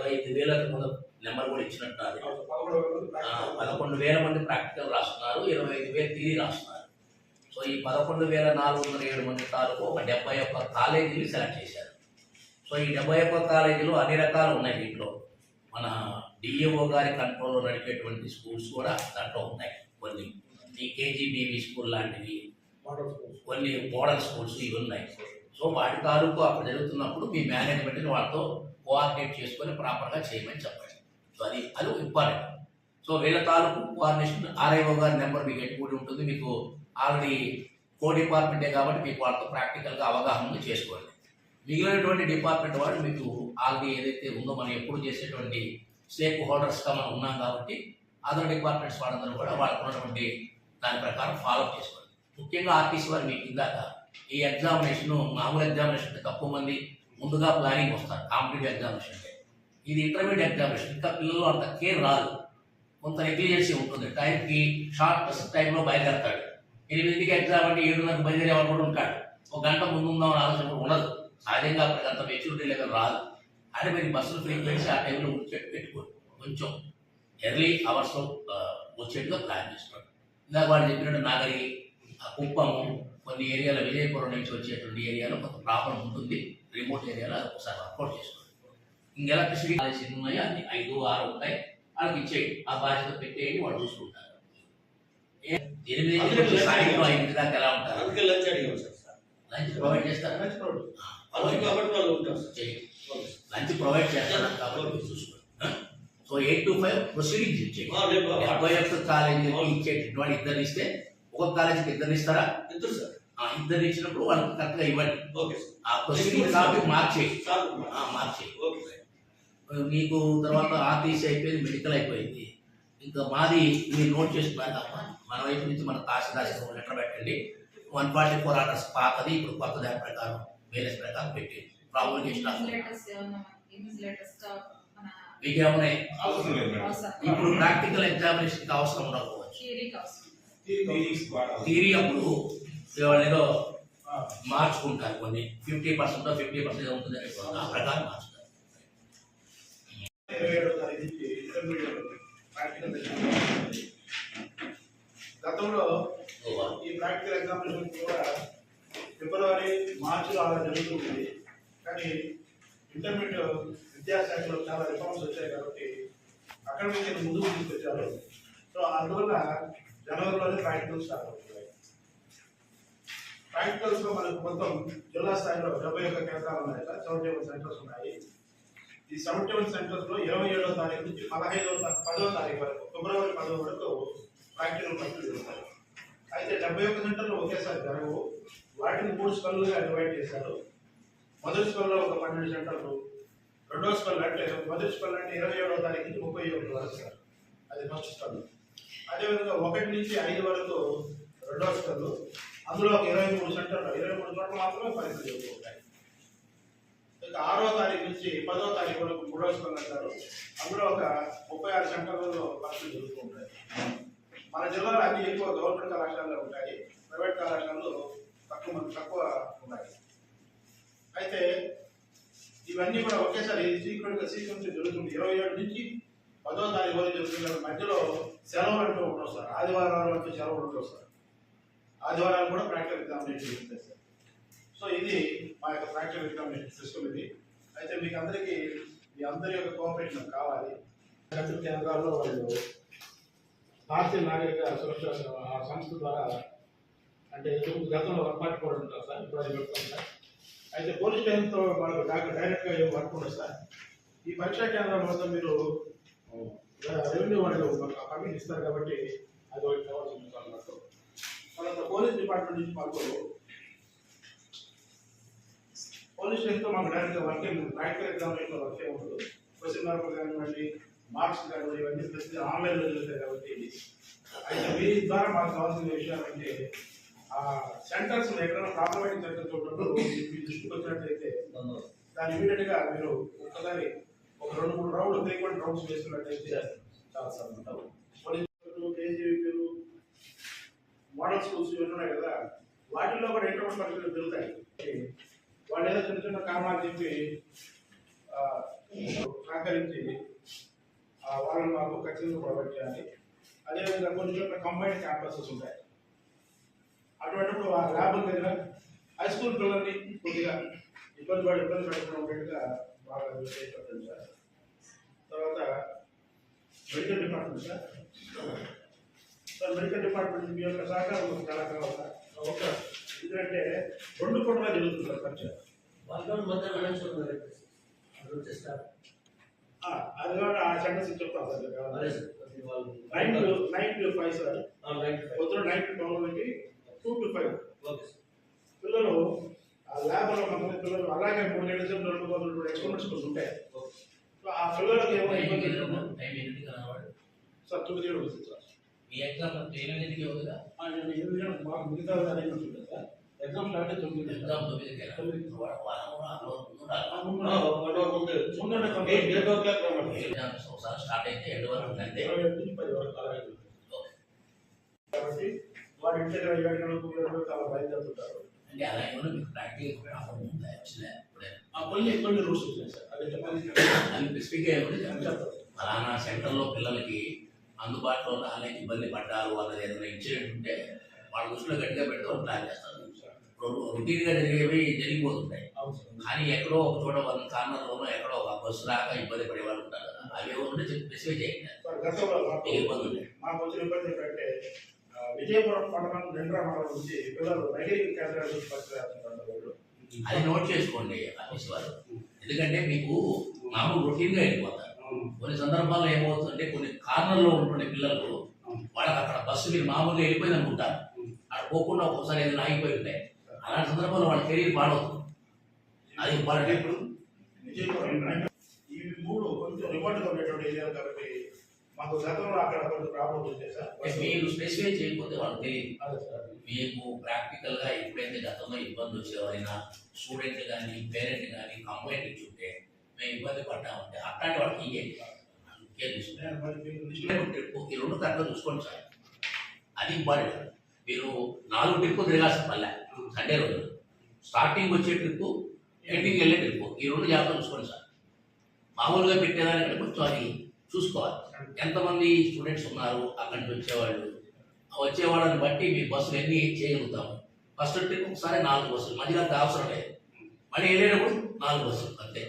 75,000 ముందు నెంబర్ కూడా ఇచ్చినట్టు 11,000 మంది ప్రాక్టికల్ రాస్తున్నారు, 25,000 థియరీ రాస్తున్నారు. సో ఈ 11,407 మంది తాలూకు ఒక 71 కాలేజీలు సెలెక్ట్ చేశారు. సో ఈ 71 కాలేజీలు అన్ని రకాలు ఉన్నాయి. దీంట్లో మన డిఏఓ గారి కంట్రోల్లో నడిపేటువంటి స్కూల్స్ కూడా దాంట్లో ఉన్నాయి. కొన్ని ఈ కేజీబీవీ స్కూల్ లాంటివి, కొన్ని మోడల్ స్కూల్స్ ఇవి ఉన్నాయి. సో వాటి తాలూకు అక్కడ జరుగుతున్నప్పుడు మీ మేనేజ్మెంట్ని వాళ్ళతో కోఆర్డినేట్ చేసుకొని ప్రాపర్గా చేయమని చెప్పండి. సో అది ఇంపార్టెంట్. సో వీళ్ళ తాలూకు కోఆర్డినేషన్ ఆర్ఐఓ గారి నెంబర్ మీకు ఎట్టుబడి ఉంటుంది. మీకు ఆల్రెడీ కో డిపార్ట్మెంటే కాబట్టి మీకు వాళ్ళతో ప్రాక్టికల్గా అవగాహన చేసుకోండి. మిగిలినటువంటి డిపార్ట్మెంట్ వాళ్ళు మీకు ఆల్రెడీ ఏదైతే ఉందో మనం ఎప్పుడు చేసేటువంటి స్టేక్ హోల్డర్స్గా మనం ఉన్నాం కాబట్టి అదర్ డిపార్ట్మెంట్స్ వాళ్ళందరూ కూడా వాళ్ళకున్నటువంటి దాని ప్రకారం ఫాలోఅప్ చేసుకోండి. ముఖ్యంగా ఆర్టీసీ వారు మీకు ఇందాక ఈ ఎగ్జామినేషన్ మామూలు ఎగ్జామినేషన్ తక్కువ మంది ముందుగా ప్లానింగ్ వస్తారు. కాంపిటేటివ్ ఎగ్జామినేషన్ అంటే ఇది ఇంటర్మీడియట్ ఎగ్జామినేషన్. ఇంకా పిల్లలు అంత కేర్ రాదు, కొంత నెగ్లిజెన్సీ ఉంటుంది. టైంకి షార్ట్ టైంలో బయలుదేరతాడు. 8కి ఎగ్జామ్ అంటే 7:30 బయలుదేరేవాడు కూడా ఉంటాడు. ఒక గంట ముందు ఉందామని ఆలోచన కూడా ఉండదు. సహజంగా అప్పటికి అంత మెచ్యూరిటీ లెవెల్ రాదు. అంటే మీరు బస్సులు ఫ్రీక్వెన్సీ ఆ టైంలో పెట్టుకోండి. కొంచెం ఎర్లీ అవర్స్లో వచ్చేట్టుగా ప్లాన్ చేసుకోండి. ఇందాక వాళ్ళు చెప్పినట్టు నాగరి, కుప్పము, కొన్ని ఏరియాలో విజయపురం నుంచి వచ్చేటువంటి ఏరియాలో కొంత ప్రాబ్లం ఉంటుంది. రిమోట్ ఏరియాలో ఒకసారి వర్కౌట్ చేసుకోండి. ఇంక ఎలక్ట్రిసిటీ కాలేజీ ఉన్నాయి, అన్ని 5, 6 ఉంటాయి. వాళ్ళకి ఇచ్చేయండి, ఆ బాధ్యత పెట్టేయండి, వాళ్ళు చూసుకుంటారు. 8 నుంచి సాయంత్రం 5 దాకా ఎలా ఉంటారు? లంచ్ ప్రొవైడ్ చేస్తారు. లంచ్ ప్రొవైడ్ చేస్తారు కాబట్టి చూసుకోండి. సో 8 to 5 ప్రొసీడింగ్స్ ఇచ్చేయండి. 71 కాలేజీకి ఇచ్చేటటువంటి వాళ్ళు 2 ఇస్తే ఒక కాలేజీకి 2 ఇస్తారా? 2 సార్. 2 ఇచ్చినప్పుడు వాళ్ళకి కరెక్ట్గా ఇవ్వండి. ఆ ప్రొసీడింగ్ కాపీ మార్చేయండి. మీకు తర్వాత ఆర్టీసీ అయిపోయింది, మెడికల్ అయిపోయింది. ఇంకా మాది మీరు నోట్ చేసుకున్నారు తప్ప మన వైపు నుంచి మన తహసీల్దార్ లెటర్ పెట్టండి. 144 ఆర్డర్స్ పాతది, ఇప్పుడు కొత్త దాని ప్రకారం వేరే ప్రకారం పెట్టి ప్రాబ్లికేషన్ మీకేమున్నాయి. ఇప్పుడు ప్రాక్టికల్ ఎగ్జామినేషన్కి అవసరం ఉండకపోవచ్చు. థియరీ అప్పుడు ఏదో మార్చుకుంటారు, కొన్ని 50% 50% ఉంటుంది, ఆ ప్రకారం మార్చుతారు. గతంలో ఈ ప్రాక్టికల్ ఎగ్జామినేషన్ కూడా ఫిబ్రవరి, మార్చిలో అలా జరుగుతుంది. కానీ ఇంటర్మీడియట్ విద్యాశాఖలో చాలా రిఫార్మ్స్ వచ్చాయి కాబట్టి అక్కడ నుంచి ముందుకు తీసుకొచ్చారు. సో అందువల్ల జనవరిలోనే ప్రాక్టికల్ స్టార్ట్ అవుతున్నాయి. ప్రాక్టికల్స్ లో మనకు మొత్తం జిల్లా స్థాయిలో 71 కేంద్రాలు ఉన్నాయి, 71 సెంటర్స్ ఉన్నాయి. ఈ 71 సెంటర్స్ లో 27వ తారీఖు నుంచి 10వ తారీఖు వరకు, ఫిబ్రవరి 10 వరకు ప్రాక్టికల్ పరీక్షలు జరుగుతాయి. అయితే 71 సెంటర్లు ఒకేసారి జరగవు. వాటిని 3 స్కూళ్ళుగా డివైడ్ చేశారు. మొదటి స్కూల్లో ఒక 12 సెంటర్లు, రెండవ స్కూల్ అంటే మొదటి స్కూల్ అంటే 27వ తారీఖు నుంచి 31 వరకు సార్, అది ఫస్ట్ స్కూల్. అదేవిధంగా 1 నుంచి 5 వరకు రెండవ స్కూల్, అందులో ఒక 23 సెంటర్లు, 23 చోట్ల మాత్రమే పరీక్షలు జరుగుతుంటాయి. ఇక 6వ తారీఖు నుంచి 10వ తారీఖు వరకు మూడవ స్కూల్ అంటారు, అందులో ఒక 36 సెంటర్లలో పరీక్షలు జరుగుతూ ఉంటాయి. మన జిల్లాలో అన్ని ఎక్కువ గవర్నమెంట్ కళాశాలలు ఉంటాయి, ప్రైవేట్ కళాశాలలు తక్కువ ఉన్నాయి. అయితే ఇవన్నీ కూడా ఒకేసారి సీక్వెన్స్ జరుగుతుంది. 27 నుంచి 10వ తారీఖు వరకు జరుగుతుంది. మధ్యలో సెలవులు అంటూ ఉండవు సార్, ఆదివారాలు అంటూ సెలవులు ఉండవు సార్. ఆదివారాలు కూడా ప్రాక్టికల్ ఎగ్జామినేషన్ జరుగుతాయి సార్. సో ఇది మా యొక్క ప్రాక్టికల్ ఎగ్జామినేషన్ సిస్టమ్ ఇది. అయితే మీకు అందరికీ మీ అందరి యొక్క కోఆపరేషన్ కావాలి. కేంద్రాల్లో వాళ్ళు భారతీయ నాగరిక సురక్ష సంస్థ ద్వారా అంటే గతంలో వర్క్ కూడా ఉంటారు సార్, ఇప్పుడు అది పెడతాం సార్. అయితే పోలీస్ స్టేషన్తో మనకు డైరెక్ట్గా ఏం వర్క్ ఉండదు సార్. ఈ పరీక్షా కేంద్రం వద్ద మీరు రెవెన్యూ వాళ్ళు మాకు పర్మిషన్ ఇస్తారు కాబట్టి అది ఒకటి కావాల్సి ఉంటుంది అన్నట్టు. తర్వాత పోలీస్ డిపార్ట్మెంట్ నుంచి మాకు పోలీస్ స్టేషన్తో మాకు డైరెక్ట్గా వర్క్ ఏమి ప్రాక్టికల్ ఎగ్జామినేషన్లో వర్క్ ఏమి ఉండదు. క్వశ్చన్ పేపర్ కానివ్వండి, మార్క్స్ కానివ్వండి, ఇవన్నీ ప్రతి ఆన్లైన్లో జరుగుతాయి కాబట్టి. అయితే మీ ద్వారా మాకు కావాల్సిన విషయాలు అంటే సెంటర్స్ ఎక్కడైనా ప్రాబ్లమాటిక్ సెంటర్స్ ఉన్నప్పుడు మీ దృష్టికి వచ్చినట్లయితే దాన్ని ఇమీడియట్గా మీరు ఒక్కసారి ఒక 2-3 రౌండ్లు ఫ్రీక్వెంట్ రౌండ్స్ చేస్తున్నట్లయితే చాలా సార్ ఉంటారు. కేజీపీలు, మోడల్ స్కూల్స్ ఇవన్నీ ఉన్నాయి కదా, వాటిల్లో కూడా ఇంటర్మీడియట్ పరీక్షలు జరుగుతాయి. వాళ్ళు ఏదో చిన్న చిన్న కారణాలు చెప్పి సహకరించి వాళ్ళని మాకు ఖచ్చితంగా ప్రొవైడ్ చేయాలి. అదేవిధంగా కొన్ని చోట్ల కంబైన్డ్ క్యాంపసెస్ ఉంటాయి. అటువంటిప్పుడు ఆ ల్యాబ్ దగ్గర హై స్కూల్ పిల్లల్ని కొద్దిగా ఇబ్బంది పెట్టకుండా ఉండేట్టుగా బాగా పెట్టండి సార్. తర్వాత medical department sir medical department మీ యొక్క సహకారం చాలా కావాలి సార్. ఒక ఎందుకంటే 2 పూటలా జరుగుతుంది సార్ ఖర్చు. అది కాబట్టి ఆ సెంటర్స్ చెప్తాను సార్. 9 to 5 sir. పొద్దున 9 to 12 2 to 5 పిల్లలు ఆ ల్యాబ్లో కొంతమంది పిల్లలు అలాగే 3 గంటల సేపు 2 గంటలు ఎక్స్పెరిమెంట్స్ కొన్ని ఉంటాయి. సో ఆ పిల్లలకి ఏమో ఇబ్బంది సార్ 9 సార్. ఈ ఎగ్జామ్ 8 అవుతుందా? మాకు మిగతా అదే ఉంటుంది సార్. ఎగ్జామ్ స్టార్ట్ అయితే 9 ఎగ్జామ్ 9 ఒకసారి స్టార్ట్ అయితే 7 వరకు అంటే 10 వరకు అలాగే కాబట్టి వారి ఇంటి దగ్గర 7 గంటలకు అలా బయలుదేరుతుంటారు. అంటే అలా ఏమైనా మీకు ప్రాక్టికల్ ఆఫర్ ఉందా? యాక్చువల్లీ కొన్ని రూల్స్ ఉంటాయి సార్. అదే చెప్పాలి అది స్పెసిఫిక్గా ఏమైనా ఫలానా సెంటర్లో పిల్లలకి అందుబాటులో రాలేని ఇబ్బంది పడ్డారు అన్నది ఏదైనా ఇన్సిడెంట్ ఉంటే వాళ్ళ దృష్టిలో గట్టిగా పెడితే వాళ్ళు ప్లాన్ చేస్తారు. రొటీన్గా జరిగిపోతుంటాయి. కానీ ఎక్కడో ఒక చోట 1 కార్నర్లోనో ఎక్కడో ఒక బస్సు రాక ఇబ్బంది పడే వాళ్ళు ఉంటారు కదా, అవి ఏమంటే స్పెసిఫై చేయండి. ఇబ్బంది ఉంటాయి. మాకు వచ్చిన ఇబ్బంది ఏంటంటే విజయపురం పట్టణం నిండ్రా మండలం నుంచి పిల్లలు నైగరీ కేంద్రాలు పరిచయం. అది నోట్ చేసుకోండి ఆఫీస్ వారు. ఎందుకంటే మీకు మామూలు రొటీన్గా వెళ్ళిపోతారు. కొన్ని సందర్భాల్లో ఏమవుతుందంటే కొన్ని కార్నర్లో ఉంటుండే పిల్లలు వాళ్ళకి అక్కడ బస్సు మీరు మామూలుగా వెళ్ళిపోయింది అనుకుంటారు. అక్కడ పోకుండా ఒక్కొక్కసారి ఏదైనా ఆగిపోయి ఉంటాయి. అలాంటి సందర్భంలో వాళ్ళ కెరీర్ పాడవుతుంది. అది ఇంపార్టెంట్. ఈ 3 కొంచెం రిమోట్గా ఉండేటువంటి ఏరియాలు కాబట్టి మాకు గతంలో అక్కడ కొంచెం ప్రాబ్లమ్స్ వచ్చాయి సార్. మీరు స్పెసిఫై చేయకపోతే వాళ్ళు తెలియదు. మీకు ప్రాక్టికల్గా ఎప్పుడైతే గతంలో ఇబ్బంది వచ్చేవారైనా స్టూడెంట్ కానీ పేరెంట్ కానీ కంప్లైంట్ ఇచ్చుంటే మేము ఇబ్బంది పడ్డామంటే అట్లాంటి వాళ్ళకి ఇయ్యండి. ట్రిప్ ఈ 2 కరెక్ట్గా చూసుకోండి సార్. అది ఇంపార్టెంట్. మీరు 4 ట్రిప్పులు తిరగాల్సిన మళ్ళీ సండే రోజు స్టార్టింగ్ వచ్చే ట్రిప్పు, ఎండింగ్ వెళ్ళే ట్రిప్పు, ఈ 2 జాగ్రత్తగా చూసుకోండి సార్. మామూలుగా పెట్టేదానికి కొంచెం అది చూసుకోవాలి. ఎంతమంది స్టూడెంట్స్ ఉన్నారు, అక్కడి నుంచి వచ్చేవాళ్ళని బట్టి మీ బస్సులు ఎన్ని చేయగలుగుతాము. ఫస్ట్ ట్రిప్ ఒకసారి 4 బస్సులు, మధ్యలో అంత అవసరం లేదు. మళ్ళీ వెళ్ళేటప్పుడు 4 బస్సులు అంతే.